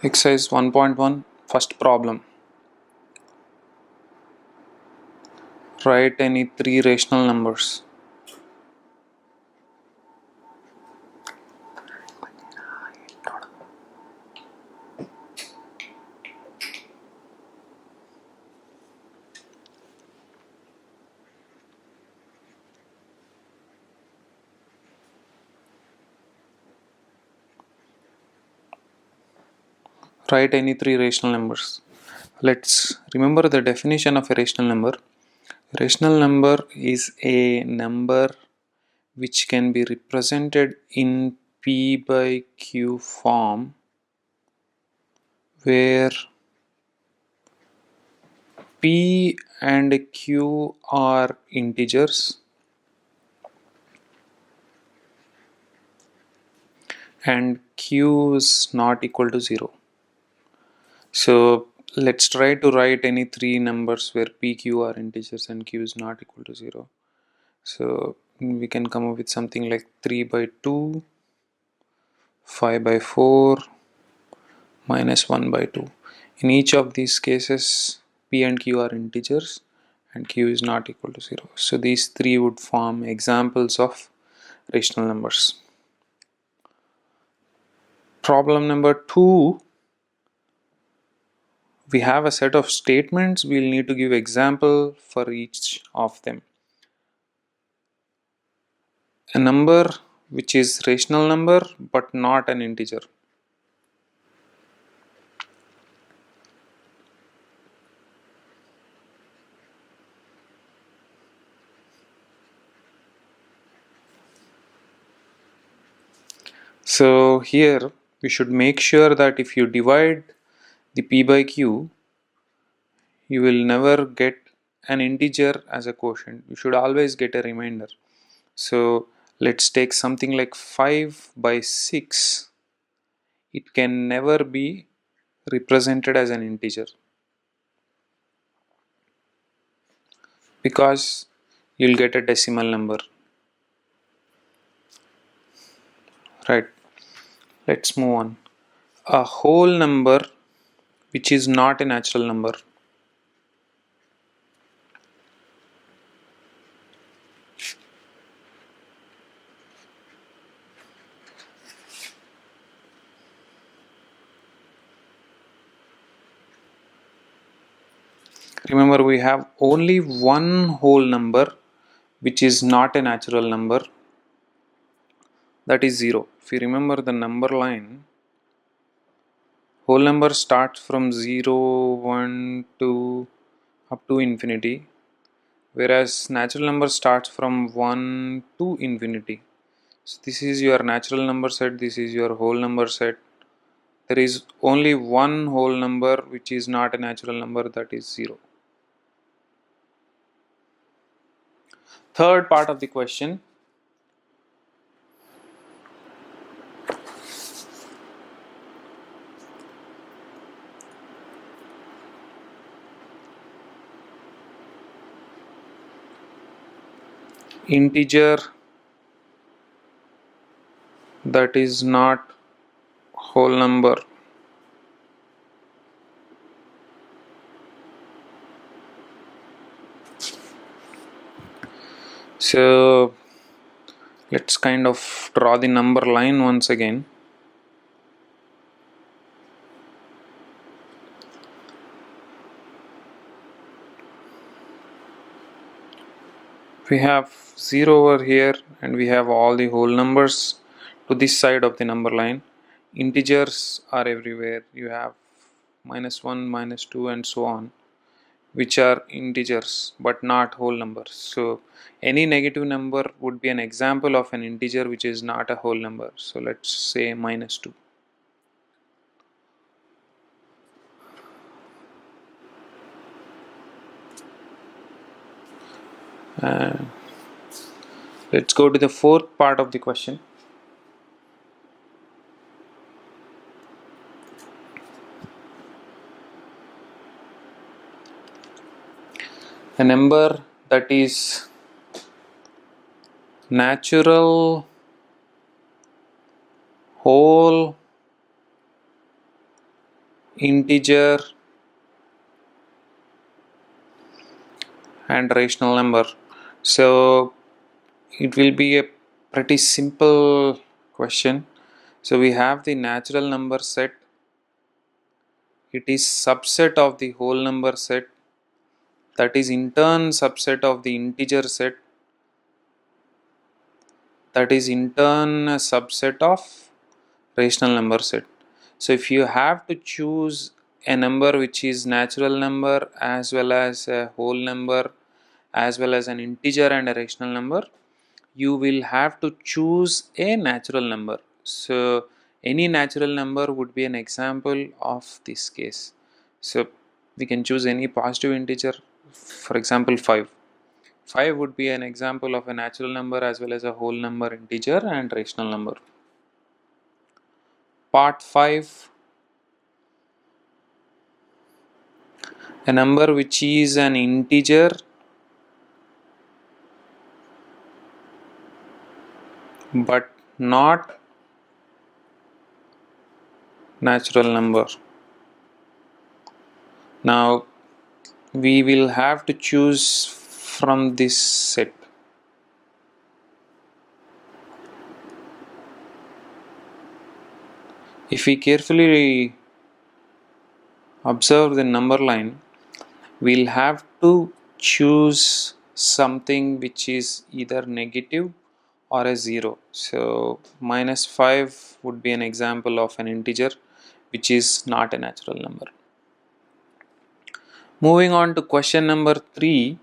Exercise 1.1 First problem. Write any three rational numbers. Write any three rational numbers. Let's remember the definition of a rational number. Rational number is a number which can be represented in P by Q form where P and Q are integers and Q is not equal to 0. So let's try to write any three numbers where p, q are integers and q is not equal to 0. So we can come up with something like 3 by 2, 5 by 4, minus 1 by 2. In each of these cases, p and q are integers and q is not equal to 0. So these three would form examples of rational numbers. Problem number 2. We have a set of statements. We'll need to give example for each of them. A number which is rational number but not an integer. So here we should make sure that if you divide the p by q, you will never get an integer as a quotient. You should always get a remainder. So let's take something like 5 by 6. It can never be represented as an integer because you'll get a decimal number. Right. Let's move on. A whole number which is not a natural number. Remember, we have only one whole number which is not a natural number, that is 0. If you remember the number line, whole number starts from 0, 1, 2 up to infinity, whereas natural number starts from 1 to infinity. So this is your natural number set, this is your whole number set. There is only one whole number which is not a natural number, that is 0. Third part of the question. Integer that is not whole number. So let's kind of draw the number line once again. We have 0 over here and we have all the whole numbers to this side of the number line. Integers are everywhere. You have minus 1, minus 2 and so on, which are integers but not whole numbers. So any negative number would be an example of an integer which is not a whole number. So let's say minus 2. Let's go to the fourth part of the question. A number that is natural, whole, integer and rational number. So it will be a pretty simple question. So we have the natural number set. It is subset of the whole number set, that is in turn subset of the integer set, that is in turn a subset of rational number set. So if you have to choose a number which is natural number as well as a whole number as well as an integer and a rational number, you will have to choose a natural number. So any natural number would be an example of this case. So we can choose any positive integer, for example 5. 5 would be an example of a natural number as well as a whole number, integer and rational number. Part 5, a number which is an integer but not natural number. Now we will have to choose from this set. If we carefully observe the number line, we'll have to choose something which is either negative or a 0. So minus 5 would be an example of an integer which is not a natural number. Moving on to question number 3.